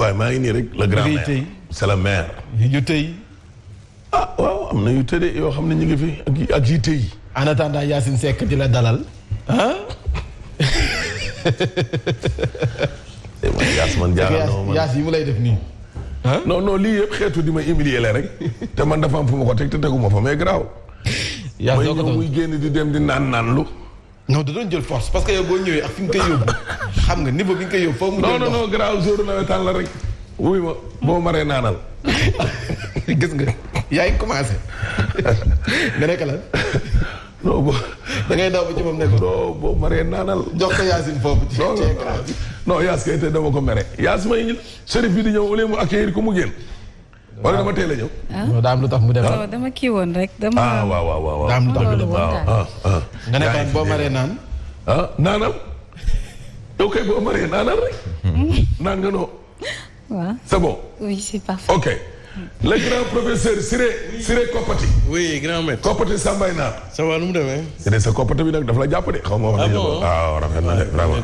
waaye maa ngi nii rek le grand maire c'est le maire. yu tey. ah waaw am na yu tëddee yoo xam ne ñu ngi fi ak yi tey. en attendant Yacine Seck di la dalal. ah. Yaas man jaaxal na ma Yaas yi mu lay def nii. non non lii yëpp xeetu di ma humilier la rek te man dafa am fu ma ko teg te teguma fa mais garaaw. Yaas doo ko doon muy génn di dem di naan lu. non da doon jël force parce que yow boo ñëwee ak fi nga koy yóbbu xam nga niveau bi nga koy yóbbu foofu mu jël non non garaaw jour nawetaan la rek. wuy ma boo maree naanal. gis nga yaa ngi commencé nga nekk lan. non boo. da ngay daw ba ci moom ne ko. non boo maree naanal. jox ko Yacine foofu ci écran bi. non Yaas kay te dama ko mere. Yaas may ñu Chérif bi di ñëw au lieu mu accueillir ko mu génn. wala dama teel a ñëw. ah daa am lu tax mu dem. dama kii woon rek dama. waaw. daa am lu tax mu dem nga ne ko boo maree naan. naanal. yow kay boo maree naanal rek. naan nga noo. waaw c'est bon. oui c'est parfait. ok. le grand professeur Siré Kopati. oui grand maître. Kopati Sambay Naar. ça va nu mu demee. Siré sa Kopati bi nag dafa la jàpp de. xaw ma wax dëgg waaw rafet na de vraiment.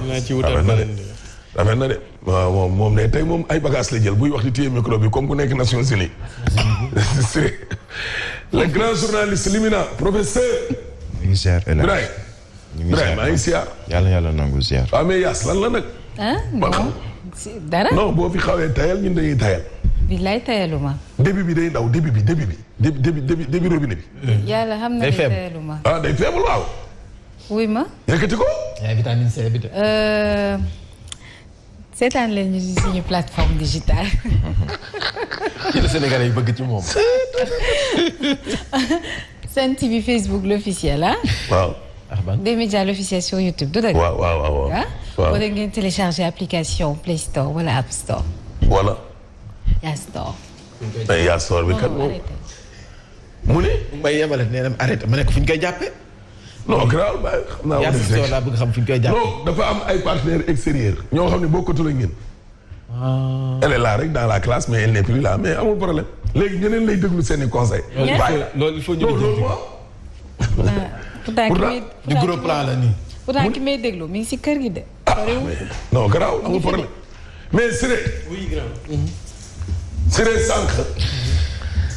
rafet na de waaw moom ne tey moom ay bagages la jël buy wax di téye micro bi comme ku nekk Nations Unies. Siré le grand journaliste Limina professeur. ñu ngi ziar El Hadj. Ibrahima maa ngi ziar. yàlla nangu ziar. waaw mais Yaas lan la nag. non dara. non boo fi xawee tayal ñun dañuy tayal. billaay tayaluma. début bi day ndaw début robinet bi. yàlla xam na ne tayaluma. day faible waaw. wuy ma. yëkkati ko. yaa vitamine C bi de. seetaan leen ñu si suñu plateforme digitale. ci la Sénégalais yi bëgg ci moom. Sen TV Facebook l'officiel ah. waaw. des médias l'officiel sur YouTube du dëgg. waaw. wala ngeen télécharger application Play Store wala App Store. voilà. yaa Store. mais yaa Store bi kat moom. mu ne. Mbaye yebale nee na arrêté ma ne ko fu ñu koy jàppee. non grave ba xam naa. yaa Store laa bëgg xam fu ñu koy jàppee. non dafa am ay partenaires extérieurs. ñoo xam ne bokkatu la ngeen. elle est là rek dans la classe mais elle n'est plus là mais amul problème. léegi ñeneen lay déglu seen i conseils. loolu il faut ñu. loolu pourtant du gros plan la nii. pourtant ki may déglu mi ngi si kër gi de. non garaaw amul problème mais Siré. oui grand. Siré sànq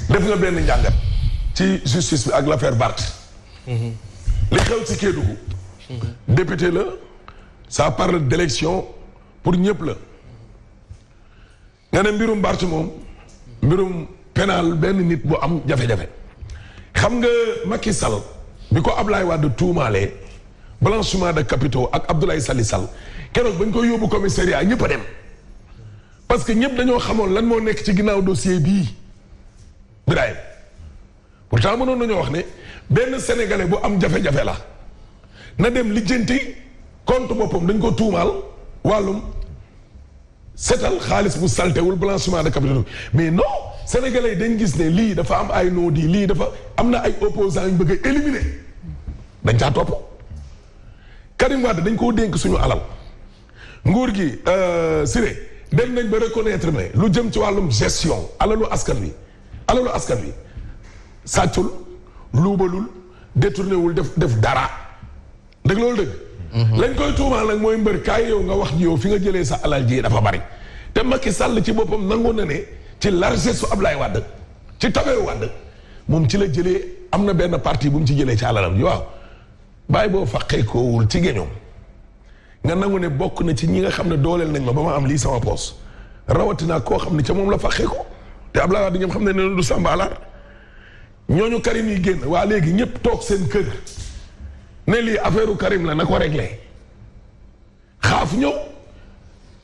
def nga benn njàngat ci justice bi ak l'affaire Barth. li xew ci Kédougou. député la ça parle d'élection pour ñëpp la. nga ne mbirum Barth moom mbirum pénal benn nit bu am jafe-jafe. xam nga Macky Sall bi ko Ablaye Wade tuumaalee blanchiment de capitaux ak Abdoulaye Sall keroog bañ koy yóbbu commissariat ñëpp a dem. parce que ñëpp dañoo xamoon lan moo nekk ci ginnaaw dossier bii Birahim pourtant mënoon nañoo wax ne benn sénégalais bu am jafe-jafe la na dem lijjanti compte boppam dañ ko tuumaal wàllum setal xaalis bu saltewul blanchiment de capitaux mais non sénégalais yi dañ gis ne lii dafa am ay non di lii dafa am na ay opposants yu bëgg a éliminer dañ caa topp Karim Wade dañ koo dénk suñu alal nguur gi Siré dem nañ ba reconnaître ne lu jëm ci wàllum gestion alalu askan wi sàccul luubalul détourné wul def dara dëgg loolu dëgg lañ koy tuumaal nag mooy mbër kaay yow nga wax ji yow fi nga jëlee sa alal ji dafa bari te Macky Sall ci boppam nangoon na ne ci largesse su Ablaye Wade ci tabeeru Wade moom ci la jëlee am na benn partie bu mu ci jëlee ci alalam ji waaw bàyyi boo faqee koowul ci géñoom nga nangu ne bokk na ci ñi nga xam ne dooleel nañ ma ba ma am lii sama poos rawatina koo xam ne ca moom la faqee ko te Ablaye Wade ñoom xam ne ne du sàmbaalaar ñooñu Karim yi génn waa léegi ñëpp toog seen kër ne lii affaire Karim la na ko réglé xaaf ñëw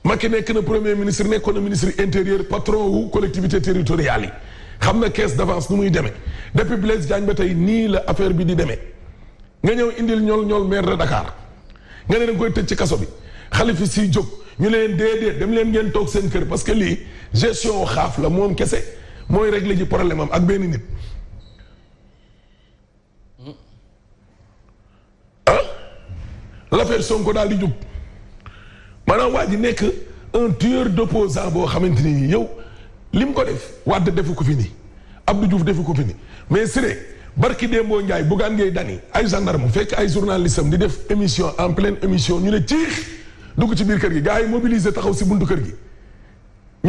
Macky nekk na premier ministre nekkoon na ministre intérieur patron wu collectivité territoriale yi xam na caisse d'avance nu muy demee depuis Blaise Diagne ba tey nii la affaire bi di demee nga ñëw indil ñool maire de Dakar nga ne da nga koy tëj ci kaso bi Khalifa Sy jóg ñu leen déedéet dem leen ngeen toog seen kër parce que lii gestion xaaf la moom kese mooy régler ji problème am ak benn nit l'affaire Sonko daal di jóg maanaam waa ji nekk un tueur d'opposant boo xamante ni yow lim ko def Wade defu ko fi nii Abdou Diouf defu ko fi nii mais Siré barki Dembo Ndiaye Bougane Gueye Dany ay gendarme fekk ay journaliste am di def émission en pleine émission ñu ne ciix dugg ci biir kër gi gars yi mobilisé taxaw si buntu kër gi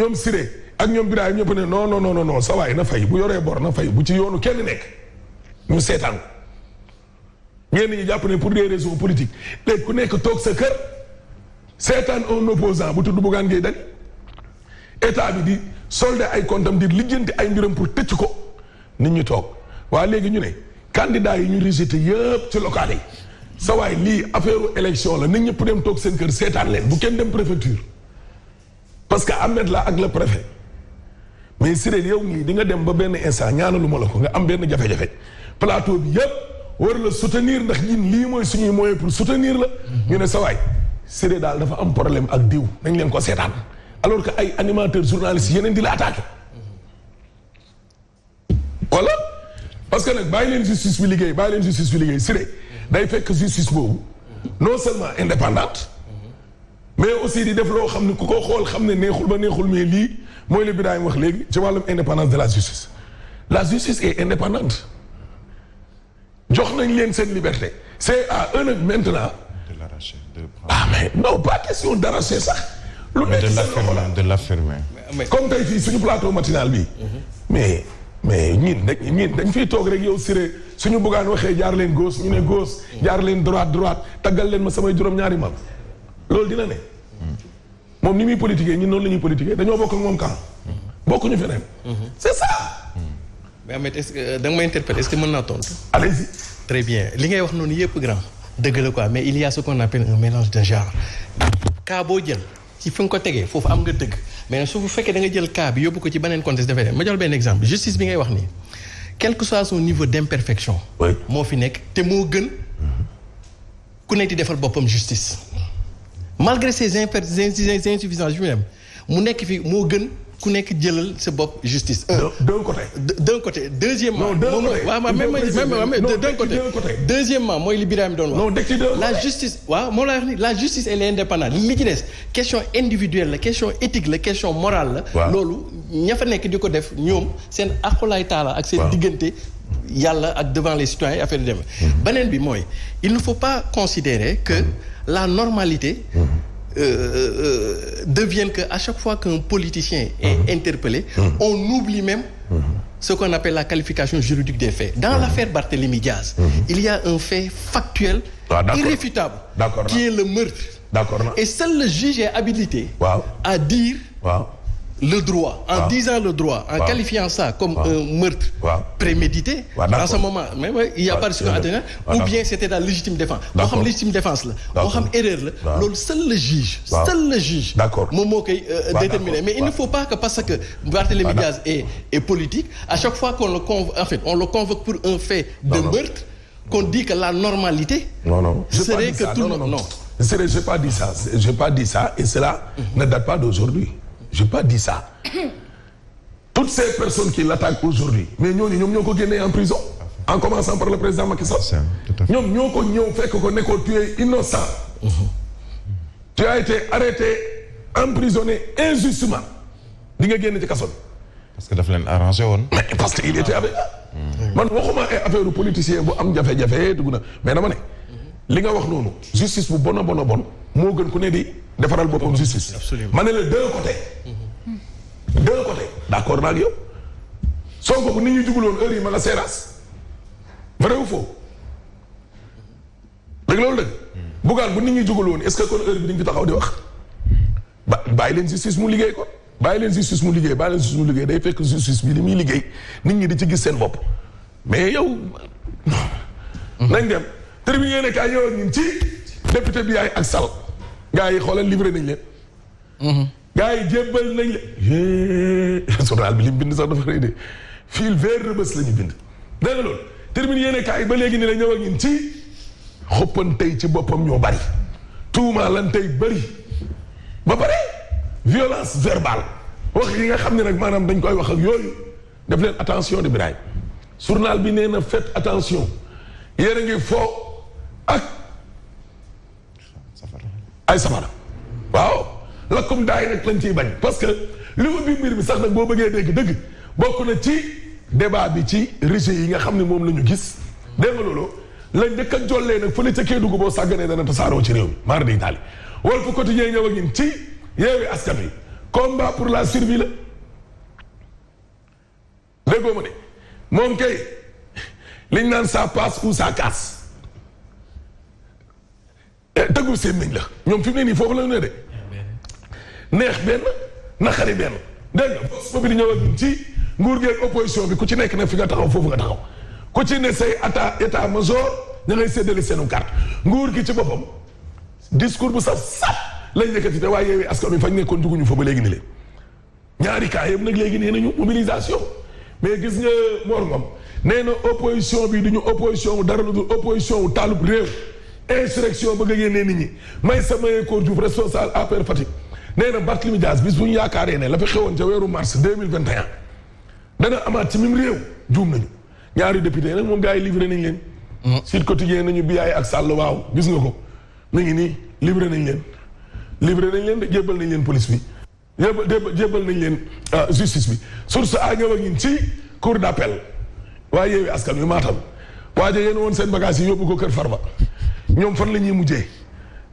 ñoom Siré ak ñoom Birahim ñëpp ne non sa waay na fay bu yoree bor na fay bu ci yoonu kenn nekk ñu seetaan ñenn ñi jàpp ne pour des raisons politiques léegi ku nekk toog sa kër seetaan un opposant bu tudd Bougane Gueye Dany état bi di solde ay comptam di lijjanti ay mbiram pour tëcc ko nit ñi toog waa léegi ñu ne candidat yi ñu rejeté yëpp ci local yi sa waay lii affaire élection la nit ñëpp dem toog seen kër seetaan leen bu kenn dem préfecture parce que Ahmed la ak le préfet mais Siré yow ngi di nga dem ba benn instant ñaanalu ma la ko nga am benn jafe-jafe plateau bi yëpp war la soutenir ndax ñun lii mooy suñuy moyen pour soutenir la ñu ne sa waay Siré daal dafa am problème ak diw nañ leen ko seetaan alors que ay animateurs journalistes yeneen di la attaqué voilà parce que nag bàyyi leen justice bi liggéey Siré day fekk justice boobu non seulement indépendante mais aussi di def loo xam ne ku ko xool xam ne neexul ba neexul mais lii mooy la Birahim wax léegi ci wàllum indépendance de la justice est indépendante jox nañ leen seen liberté c'est à eux nag maintenant de l'arracher, de prendre. ah mais non pas question d'arracher sax lu nekk de l'affirmer. comme tey fii suñu plateau matinal bi mais ñin dañ fiy toog rek yow Siré suñu buggaan waxee jaar leen gauche ñu ne gauche jaar leen droite taggal leen ma samay juróom-ñaari mag loolu dina ne moom ni muy politiquer ñun noonu la ñuy politiquer dañoo bokk ak moom camp bokkuñu feneen c'est ça mais Ahmed est-ce que da nga may interpeller est-ce que mën naa tontu. allez-y très bien li ngay wax noonu yëpp grand dëgg la quoi mais il y a ce qu'on appelle un mélange de genre cas boo jël ci fi nga ko tegee foofu am nga dëgg mais su fekkee da nga jël cas bi yóbbu ko ci beneen contexte dafay dem ma jox benn exemple justice bi ngay wax nii quel que soit son niveau d'imperfection moo fi nekk te moo gën ku nekk di defal boppam justice malgré ses insuffisances yu mu nekk fi moo gën ku nekk jëlal sa bopp justice. d'un côté deuxièmement. Deuxièmement mooy li Birahim doon wax. la justice waaw moom laa wax ni la justice elle est indépendante li ci des question individuelle la question éthique la question morale la. loolu ña fa nekk di ko def ñoom seen aqulaay taala ak seen diggante yàlla ak devant les citoyens affaire de demee. beneen bi mooy il ne faut pas considérer que la normalité. Deviennent que à chaque fois qu'un politicien est interpellé, on oublie même ce qu'on appelle la qualification juridique des faits. Dans l'affaire Barthélémy Diaz, il y a un fait factuel, irréfutable, qui est le meurtre. Et seul le juge est habilité à dire le droit, en disant le droit, en qualifiant ça comme un meurtre prémédité. En ce moment, même il n'y a pas de second atténuant, ou bien c'était la légitime défense. Boo xam légitime défense la, boo xam erreur la, loolu seul le juge moom moo koy déterminer. Mais il ne faut pas que parce que Barthélémy Diaz est politique, à chaque fois qu'on le convoque, en fait, on le convoque pour un fait de meurtre, qu'on dit que la normalité serait que tout le monde. Non. J'ai pas dit ça, et cela ne date pas d'aujourd'hui. J'ai pas dit ça. Toutes ces personnes qui l'attaquent aujourd'hui, mais ñooñu ñoom ñoo ko génnee en prison, en commençant par le président Macky Sall. ñoom ñoo ko ñëw fekk ko ne ko tu es innocent. Tu as été arrêté, emprisonné injustement. di nga génn ci kaso bi. parce que daf leen arrangé woon. mais parce que il était avec. man waxuma ay affaire politicien bu am jafe-jafe dugg na mais dama ne. li nga wax noonu justice bu bon moo gën ku ne di defaral boppam justice. ma ne la deux côtés d'accord naa ak yow Sonko bu nit ñi juguloon heure yi ma nga seeraas vrai ou faux léegi loolu dëgg Bougane bu nit ñi juguloon est-ce que kon heure bi dañ fi taxaw di wax bàyyi leen justice mu liggéey kon bàyyi leen justice mu liggéey day fekk justice bi li muy liggéey nit ñi di ci gis seen bopp mais yow nañ dem tribune yéene kaay ñëw ak ñun ci député bi yaay ak Sall gars yi xoolal livré nañ leen gars yi jébbal nañ leen journal bi li mu bind sax dafa rëy de fil vert Rebeuss la ñu bind dégg nga loolu tribune yéene kaay ba léegi ni la ñëw ak ñun ci xoppantey ci boppam ñoo bari tuumaalantey bari ba pare violence verbale wax yi nga xam ne nag maanaam dañ koy wax ak yooyu def leen attention de Birahim journal bi nee na faites attention yéen a ngi foo ak ay safara waaw lakkum daay nag lañ ciy bañ parce que li ubbi mbir mi sax nag boo bëggee dégg bokk na ci débat bi ci rejet yi nga xam ne moom la ñu gis dégg nga loolu la njëkk a jollee nag fële ca Kédougou boo sàgganee dana tasaaroo ci réew mi maar day taali Walf Quotidien ñëw ak ñun ci Yewwi Askan Wi combat pour la survie la déggoo ma de moom kay liñ naan ça passe ou ça casse tëggu seen nañ la ñoom fi mu ne nii foofu la ne de neex benn naqari benn dégg nga boobu di ñëw ak ci nguur geeg opposition bi ku ci nekk nag fi nga taxaw foofu nga taxaw ku ci ne say état major ña ngay séddale seenu carte nguur gi ci boppam discours bu saf lañ nekkati te waaye Yewwi Askan Wi fañ nekkoon juguñu fa ba léegi ni leen ñaari cas yëpp nag léegi nee nañu mobilisation mais gis nga Mor Ngom nee na opposition bi duñu opposition wu dara lu dul opposition wu taalub réew insurrection bëgg a génnee nit ñi may sama Koor Diouf responsable APR Fatick nee na Barthélémy Dias bis bu ñu yaakaaree ne la fa xewoon ca weeru mars 2021 dana amaat ci mim réew juum nañu ñaari député nag moom gars yi livré nañ leen Sud Quotidien nañu Biaye ak Sall waaw gis nga ko mu ngi nii livré nañ leen de jébbal nañ leen police bi jébbal nañ leen justice bi source a ñëw ak ñun ci cour d'appel waaye Yewwi Askan Wi Matam waaye yéen woon seen bagage yi yóbbu ko kër Farba ñoom fan la ñuy mujjee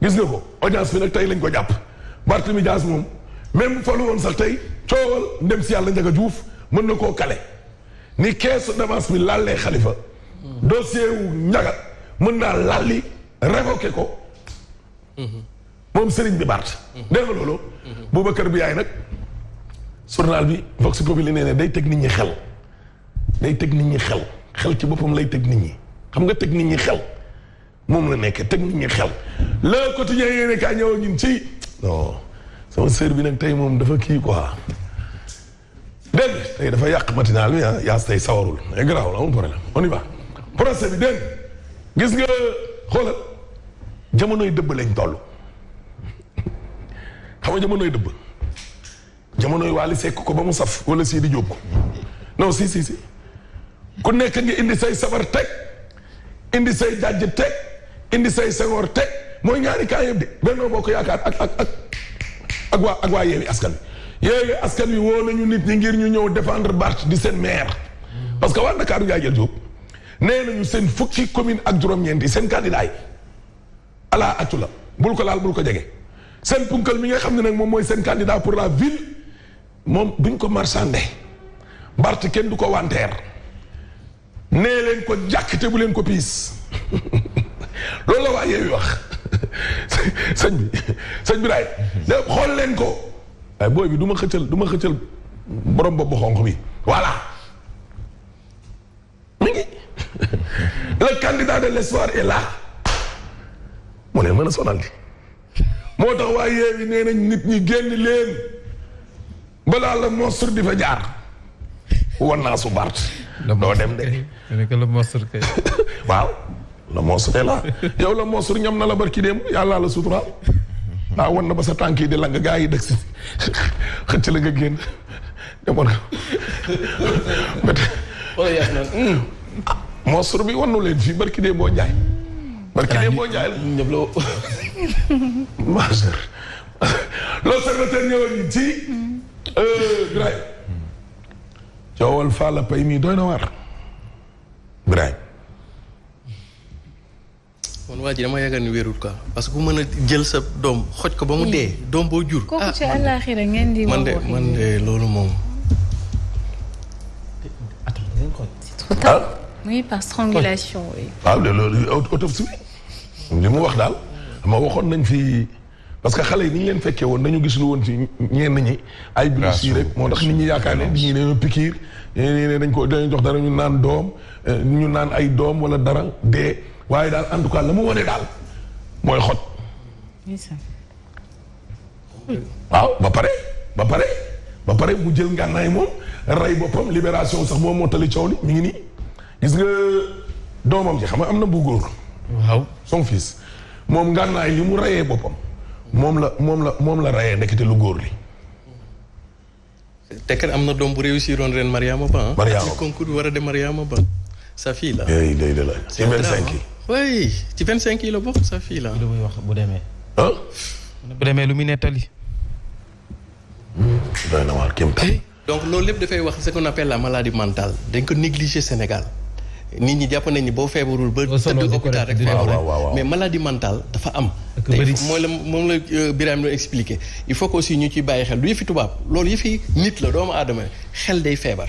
gis nga ko audience bi nag tey lañ ko jàpp Barthélémy Dias moom même falu woon sax tey coowal ndem si yàlla Ndiaga Diouf mën na koo kale ni caisse d'avance bi laalee Khalifa dossier wu Ndiaga mën naa lalli révoqué ko moom Serigne bi Bart dégg nga loolu Boubacar Biaye nag journal bi Vox Populi nee ne day teg nit ñi xel xel ci boppam lay teg nit ñi xam nga teg nit ñi xel moom la nekk teg nit ñi xel Le Quotidien yéene kaa ñëw ñun ci non sama sœur bi nag tey moom dafa kii quoi dégg tey dafa yàq matinal bi yaas tey sawarul mais garaaw la amul problème on y va procès bi dégg gis nga xoolal jamonoy dëbb lañ toll xam nga jamonoy dëbb jamonoy Wally Seck ko ba mu saf wala Sidi Diop ko non si ku nekk nga indi say sabar teg indi say jàjj teg indi say sengoor teg mooy ñaari kaa yëpp de Benno Bokk Yaakaar ak waa Yewwi Askan Wi Yewwi Askan Wi woo nañu nit ñi ngir ñu ñëw défendre Barth di seen maire parce que waa Ndakaaru Ndiaye jël Diop nee nañu seen fukki commune ak juróom-ñeent yi seen candidat yi ala accu la bul ko laal bul ko jege seen punkal mi nga xam ne nag moom mooy seen candidat pour la ville moom duñ ko marchandé Barth kenn du ko wanteer nee leen ko jàkk te bu leen ko piis loolu la waa Yewwi wax sëñ bi daay xool leen ko waaye booy bi du ma xëccal borom bopp bu xonq bi voilà mi ngi le candidat de l'espoir est là mu ne mën a sonal di moo tax waa Yewwi nee nañ nit ñi génn leen balaa la monstre di fa jaar wan naa su Barth doo dem de le monstre kay waaw le monstre est là yow le monstre ñam na la barki démb yàlla la suturaal wan na ba sa tànk yi di la nga gaa yi dëg si xëcc la nga génn demoon nga monstre bi wannu leen fii barki démb boo njaay barki démb boo njaay la ñëpp la majeur l'observateur ñëwoon ci Birahim coowal Falla Pay mii doy na waar Birahim man waa ji dama yaakaar ni wérul quoi parce que ku mën a jël sa doom xoj ko ba mu dee doom boo jur kooku ci àllaaxira ngeen di man de loolu moom c'est trop tard oui par strangulation oui waaw de loolu autopsie bi li mu wax daal ma waxoon nañ fi parce que xale yi ni ñu leen fekkee woon dañu gis lu woon ci ñenn ñi ay blessures rek moo tax nit ñi yaakaar ne ñii ne piqûre ñii ne dañ jox dara ñu naan doom ñu naan ay doom wala dara dee waaye daal en tout cas la mu wane daal mooy xot waaw ba pare mu jël ngànnaay moom rey boppam libération sax moom moo tali coow li mi ngi nii gis nga doomam ji xam nga am na bu góor waaw son fils moom ngànnaay li mu reyee boppam moom la reyee ndekete lu góor li te kat am na doom bu réussir woon ren Mariama Ba Mariama ci concours bi war a dem Mariama Ba sa fille là day la ci 25 yi oui ci 25 yi la bokk sa fille là lu muy wax bu demee ah bu demee lu muy nettali doy na waar kéem tam donc loolu lépp dafay wax ce qu'on appelle la maladie mentale dañ ko négliger Sénégal nit ñi jàpp nañ ni boo feebarul ba tëdd hôpital rek feebarul mais maladie mentale dafa am tey moom la Birame doon expliqué il faut que aussi ñu ciy bàyyi xel du yëfi tubaab loolu yëfi nit la doomu aadama xel day feebar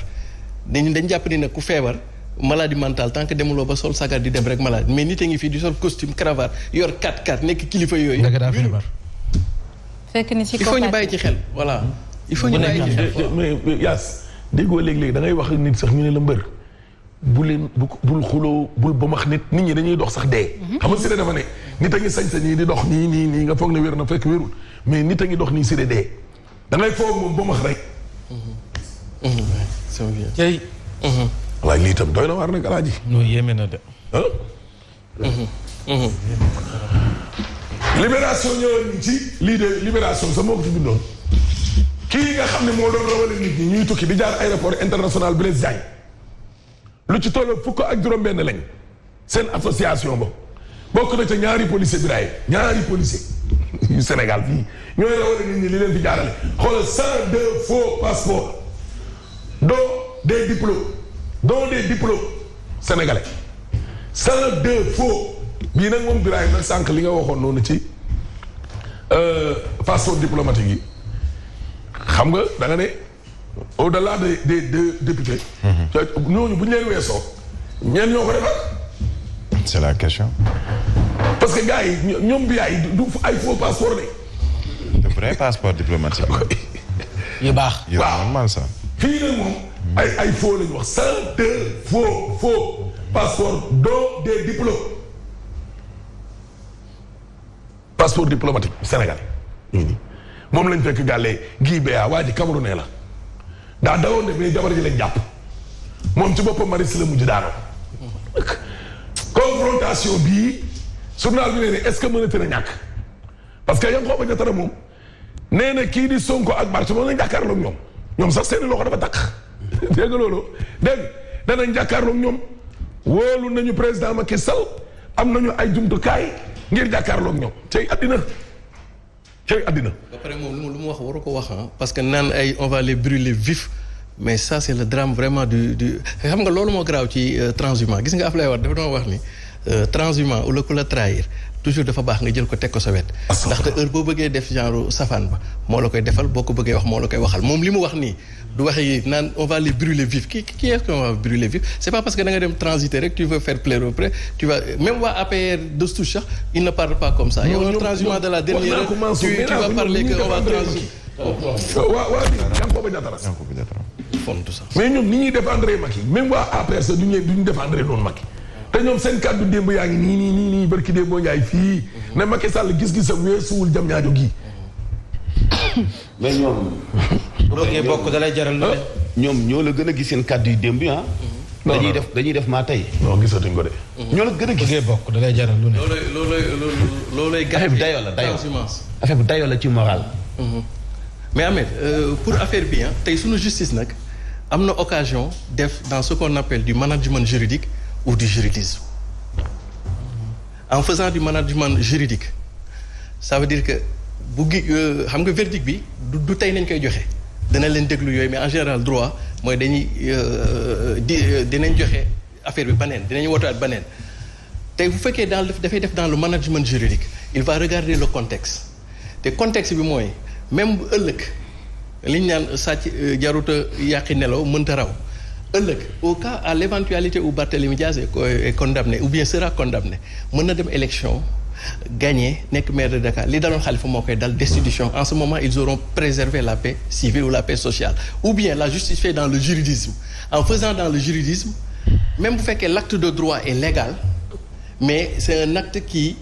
dañ jàpp ni nag ku feebar maladie mentale tant que demuloo ba sol sagar di dem rek maladie mais nit a ngi fii di sol costume cravate yor 4x4 nekk kilifa yooyu fekk ni ci il faut ñu bàyyi ci xel voilà il faut ñu bàyyi ci xel mais Yaas déggoo léeg-léeg da ngay wax nit sax ñu ne la mbër bul xuloo bul bamax nit ñi dañuy dox sax dee xam nga Siré dafa ne nit a ngi sañ-sañ yi di dox nii nga foog ne wér na fekk wérul mais nit a ngi dox nii Siré dee da ngay foog moom bamax rek tey waaye lii itam doy na waar nag alaaji noo yéeme na de libération ñëwoon ni ci lii de libération sa moo ko fi bindoon kii nga xam ne moo doon rawale nit ñi ñuy tukki di jaar aéroport international Blaise Diagne lu ci tolloo fukk ak juróom-benn lañ seen association ba bokk na ca ñaari policier ñaari policier yu Sénégal fii ñooy rawale nit ñi li leen fi jaarale xoolal 102 faux passeports dont des diplômes sénégalais 102 faux bii nag moom Birahim nag sànq li nga waxoon noonu ci passeport diplomatique yi xam nga da nga ne au-delà des députés. ñooñu bu ñu leen weesoo. ñeen ñoo ko defar. c'est la question. parce que gars yi ñoom bi du ay faux passeport de. de vrai passeport diplomatique. yu baax. waaw normal ça. fii nag moom ay faux lañu wax 102 faux passeport dont des diplômes. passeport diplomatique Sénégal moom lañ fekk gàllee gii béyaa waa ji Camerounais la daa dawoon ne mais jabar ji lañ jàpp moom ci boppam maris la mujj daanoo confrontation bii journal bi nee ne est-ce que mënati na ñàkk parce que Yankhoba Diattara moom nee na kii di Sonko ak Barth moom lañ jàkkaarloog ñoom sax seeni loxo dafa takk dégg nga loolu dégg danañ jàkkaarloog ñoom wóolu nañu président Macky Sall am nañu ay jumtukaay ngir jàkkaarloog ñoom cey àddina ba pare moom lu mu wax waru ko wax parce que naan ay on va les brûler vifs mais ça c'est le drame vraiment du xam nga loolu moo garaaw ci transhumant gis nga Abdoulaye Wade dafa doon wax ni transhumant wala ku la trahir toujours dafa baax nga jël ko teg ko sa wet ndaxte heure boo bëggee def genre safaan ba moo la koy defal boo ko bëggee wax moo la koy waxal moom li mu wax nii du waxee naan on va les brûler vifs qui est-ce qu'on va brûler vifs c'est pas parce que da nga dem transiter rek tu veux faire plaire auprès tu vas même waa APR de souche sax il ne parle pas comme ça yow un transhumant de la dernière tu vas parler que on va transiter waa Yankhoba Diattara fontu sax mais ñoom ni ñuy défendre Macky même waa APR sax duñu défendre noonu Macky te ñoom seen kàddu démb yaa ngi nii barki démb boo njaay fii ne Macky Sall gis-gisam weesuwul jam ñaajo gii mais ñoom. bu bëggee bokk dalay jaral lu ne. ñoom ñoo la gën a gis seen kàddu yu démb yi ah. dañuy def maa tey. non gisatuñ ko de. ñoo la gën a gis. bëggee bokk dalay jaral lu ne. loolay affaire bi dayoo la affaire bi dayoo la ci moral. mais Ahmed pour affaire bi tey suñu justice nag am na occasion def dans ce qu'on appelle du management juridique ou du juridisme en faisant du management juridique ça veut dire que xam nga verdict bi du tey nañ koy joxe dana leen déglu yooyu mais en général droit mooy dañuy dinañ joxe affaire bi baneen dinañ wootaat baneen tey bu fekkee dafay def dans le management juridique il va regarder le contexte te contexte bi mooy même ëllëg liñ naan sàcc jaruta yàqi nelaw mënta raw ëllëg au cas à l'éventualité où Barthélémy Diaz est condamné ou bien sera condamné mën na dem élection gagné nekk maire de Dakar li daloon Khalifa moo koy dal destitution en ce moment ils auront préservé la paix civile ou la paix sociale ou bien la justice fait dans le juridisme en faisant dans le juridisme même bu fekkee l'acte de droit est légal mais c'est un acte qui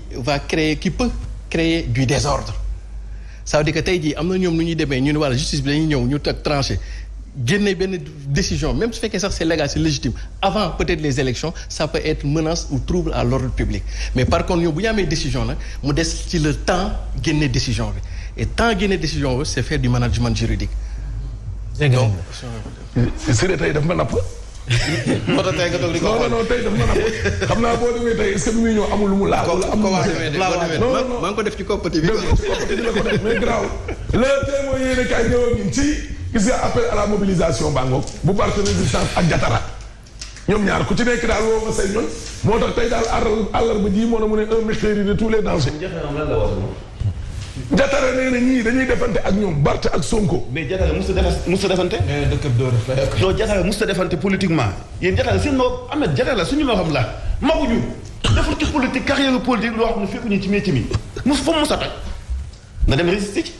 peut créer du désordre ça veut dire que tey jii am na ñoom nu ñuy demee ñu ne wala justice bi dañuy ñëw ñu teg tranché génne benn décision même su fekkee sax c'est légal c'est légitime avant peut-être les élections ça peut être menace ou trouble à l'ordre public mais par contre ñoom bu ñu amee décision nag mu des ci le temps génne décision bi et temps génne décision bi c'est faire du management juridique. donc Siré tey daf ma napp. moo tax tey nga toog di ko xool non tey daf ma napp xam naa boo demee tey est-ce que bi muy ñëw amul lu mu laal. wala amul maa ngi ko def ci koppati bi. mais grave le témoin yéene kaay ñëwoon ñun ci gis nga appel à la mobilisation baa ngoog bu Barthélémy Résistance ak Diattara ñoom ñaar ku ci nekk daal woo nga say ñoñ moo tax tey daal àllarba ji moo na mu ne un mercredi de tous les dangers. Jatara nee na ñii dañuy defante ak ñoom Barth ak Sonko. mais Jatara musta defante. non Jatara musta defante politiquement yéen Jatara seen moo Ahmed Jatara suñu loo xam la maguñu deful ci politique carrière politique loo xam ne fekkuñu ci métier mi fa mu musa toj na dem résister ci.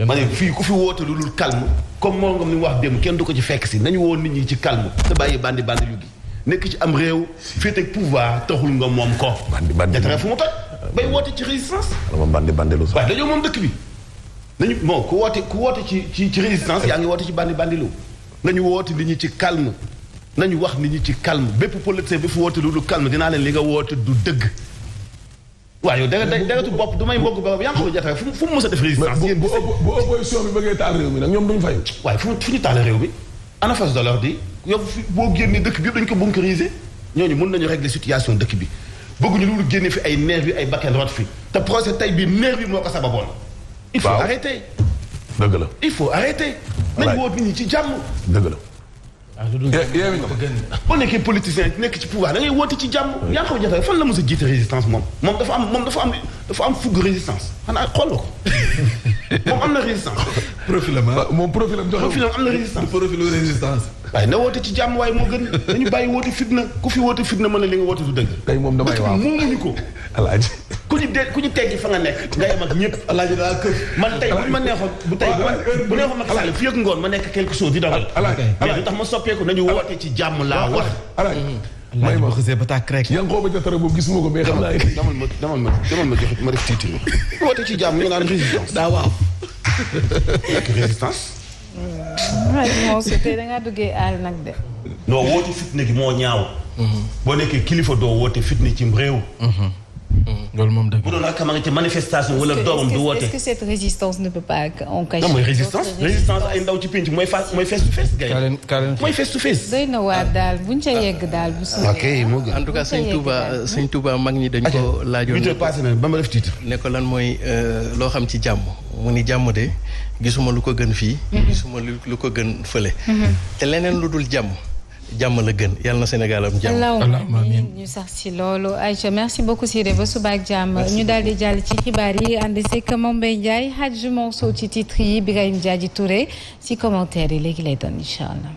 ma ne fii ku fi woote lu dul calme comme moo nga ni wax dem kenn du ko ci fekk si nañu woo nit ñi ci calme te bàyyi bandi yu gi nekk ci am réew féete ak pouvoir taxul nga moom ko. Jatara fu mu toj bay woote ci résistance. moom bandi lu sax. waaye dañoo moom dëkk bi nañu bon ku woote ci résistance yaa ngi woote ci bandi lu nañu woote nit ñi ci calme nañu wax nit ñi ci calme bépp politicien bi fu woote lu dul calme dinaa leen li nga woote du dëgg. waaw yow dagatu bopp du may mbokk ba yaa ngi ko Jatara fu mu mës a def résistance. bu opposition bi bëggee taal réew mi nag ñoom duñ fayu. waaye fu ñu taal réew mi ana face de l'ordre di yow boo génnee dëkk bi yëpp dañu ko bunkeriser ñooñu mën nañu régler situation dëkk bi bëgguñu loolu génne fi ay nerf bi ay bakkan rot fi te procès tey bii nerf bi moo ko sababoon. il faut arrêter. dëgg la il faut arrêter. nañu woo nit ñi ci jàmm. dëgg la. boo nekkee politicien nekk ci pouvoir da ngay woote ci jàmm. yaa ngi ko Jatara fan la mos a jiite résistance moom dafa am fougue résistance xanaa xool nga ko moom am na résistance. profilam am na résistance. profilu résistance. waaye na woote ci jàmm waaye moo gën dañu bàyyi woote fitna ku fi woote fitna mën na li nga woote du dëgg. tey moom damay waaw moomuñu ko. alaaji ku ñu teggi fa nga nekk nga yem ak ñëpp. alaaji daa kër. man tey bu ma neexoon bu neexoon Macky Sall fii ak ngoon ma nekk quelque chose di dogal. mais du tax ma soppeeku nañu woote ci jàmm laa wax. may ma xasee ba tàkk rek. yaa ngi ko ba Jatara boobu gis ma ko mais xam naa demal ma joxe ma def titre woote ci jàmm ñu naan résistance. daa waaw. résistance. moom su tey da ngaa duggee aal nag de. non woote fitna gi moo ñaaw. boo nekkee kilifa doo woote fitna ci réew. loolu moom dëgg. bu doon ak ma nga ci manifestation wala doomam du woote. est-ce que cette résistance ne peut pas en cacher. non mooy résistance ay ndaw ci penc mooy face to face. gars mooy face to face. doy na waar daal buñ ca yegg daal bu suñu. ok moo gën. en tout cas sëñ Touba mag ñi dañ ko laajoon. 8 heures passé na ba ma def titre. ne ko lan mooy loo xam ci jàmm mu ni jàmm de gisuma lu ko gën fii. gisuma lu ko gën fële. te leneen lu dul jàmm la gën yàlla na Sénégal am jàmm. allahumma amiin ñu sax si loolu Aïcha merci beaucoup Siré ba suba ak jàmm ñu daal di jàll ci xibaar yi ànd seeg Mame Mbaye Ndiaye Hadj Mansour ci titre yi Birahim Diadji Touré si commentaire yi léegi lay doon incha allah.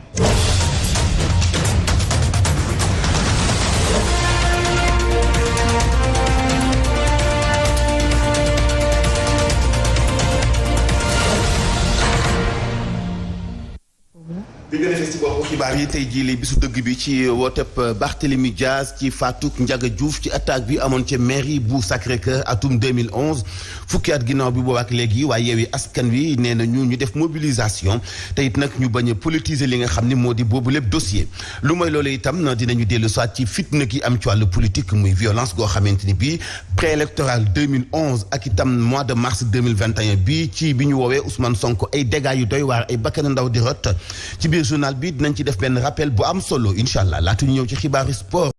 di nga defee ci bopp xibaar yi tey jii li bisu dëgg bi ci wooteb Barthélémy Dias ci faatuk Ndiaga Diouf ci attaque bi amoon ca mairie bu Sacré-Cœur atum 2011 fukki at ginnaaw bi boobaak léegi waaye Yewwi Askan Wi nee na ñu def mobilisation te it nag ñu bañ a politiser li nga xam ne moo di boobu lépp dossier lu mooy loolu itam dinañu dellu soit ci fitna gi am ci wàllu politique muy violence goo xamante ni bii préélectoral 2011 ak itam mois de mars 2021 bi ci bi ñu woowee Ousmane Sonko ay dégâts yu doy waar ay bakkan ndaw di rot ci biir journal bi dinañ ci def benn rappel bu am solo incha allah laatu ñu ñëw ci xibaaru sport.